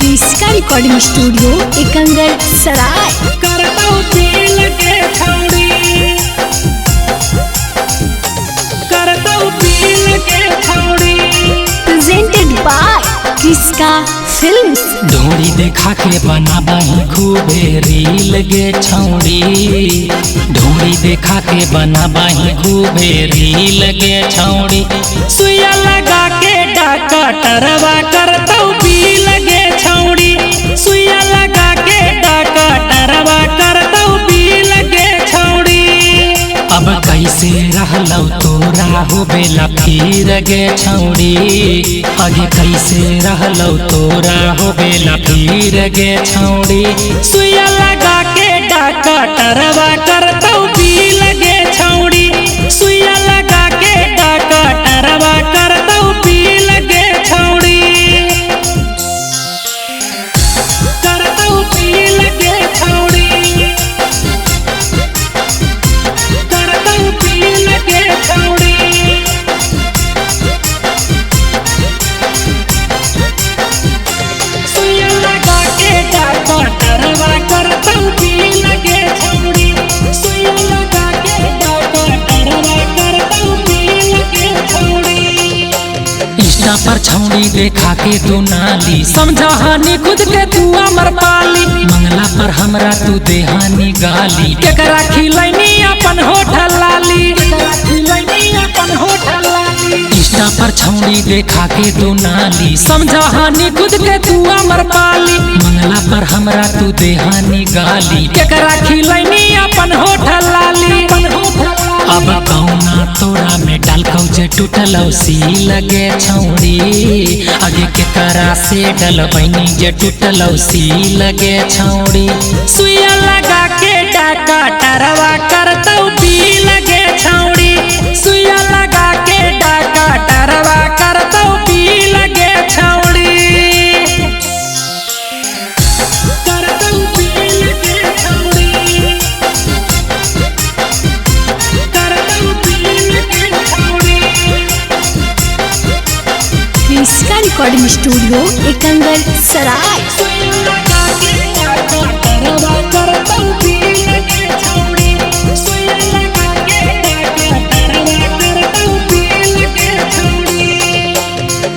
इसका recording studio Ekangar सराय। करता हूँ पील के छौड़ी, करता हूँ पील के छौड़ी। प्रेजेंटेड बाय इसका फिल्म्स। ढोड़ी देखा के बनाबाही खूबे रील गे छौड़ी, ढोड़ी देखा के बनाबाही खूबे रील गे छौड़ी। सुइया लगा के डाका टरवा करता हूँ पील गे छौड़ी, सुइया लगा के डाका टरवा करता हूँ पील गे छौड़ी। अब कैसे रहलौ तोरा हो बेला फिर गे छौड़ी, आगे कैसे रहलौ तोरा हो बेला फिर गे छौड़ी। सुइया लगा के डाका टरवा करतौ पील गे छौड़ी, सुइया लगा के डाका टरवा करतौ पील गे छौड़ी, करतौ पील गे छौड़ी, करतौ पील गे छौड़ी। सुइया लगा के डाका टरवा करतौ पील गे छौड़ी, सुइया लगा के डाका टरवा करतौ पील गे छौड़ी। इंस्टा पर छौड़ी देखा के तू नाली, समझा हानि खुद के तू अमर पाली। मंगला पर हमरा तू देहानी गाली, केकरा खिलैनी अपन होठल लाली, केकरा खिलैनी अपन होठल लाली। इंस्टा पर छौड़ी देखा के तू नाली, समझा हानि खुद के तू अमर पाली। मंगला पर हमरा तू देहानी गाली, केकरा खिलैनी अपन होठल लाली। अब कौना तोरा में डालकौ जे टूटलौ सी लगे छौड़ी, आगे के करा से डलबैनी जे टूटलौ सी लगे छौड़ी। सुइया लगा के डाका टरवा करतौ पी लगे छौड़ी, सुइया लगा के डाका टरवा करतौ पी लगे छौड़ी, करतौ पी लगे छौड़ी, इसका रिकॉर्डिंग स्टूडियो एकंगर सराय।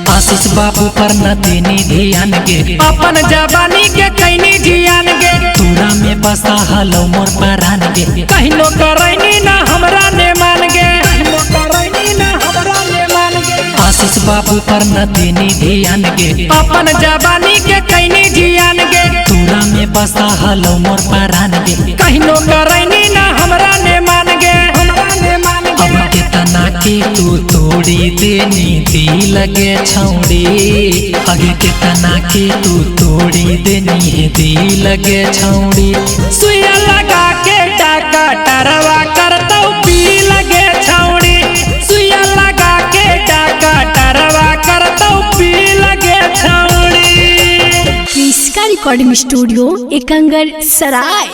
आशीष बाबू पर न देनी ध्यान गे, अपन जवानी के कैनी जियान गे। तोरा में बसा हलो मोर परान गे, कहिनो करैनी ना हमरा ने मान गे, कहिनो करैनी ना हमरा ने मान गे। आशीष बाबू पर न देनी ध्यान गे, अपन जवानी के कैनी जियान गे। तोरा में बसा हलो मोर परान गे, कहिनो करैनी ना हमरा ने मान गे, हमरा ने मान गे। अब केतना के तू तोड़ी देनी दी लगे छौड़ी, आगे केतना के तू तोड़ी देनी दी लगे छौड़ी। सुइया लगा के डाका टरवा करतौ पी लगे छौड़ी, सुइया लगा के डाका टरवा करतौ पी लगे छौड़ी। इसका रिकॉर्डिंग स्टूडियो एकंगर सराय।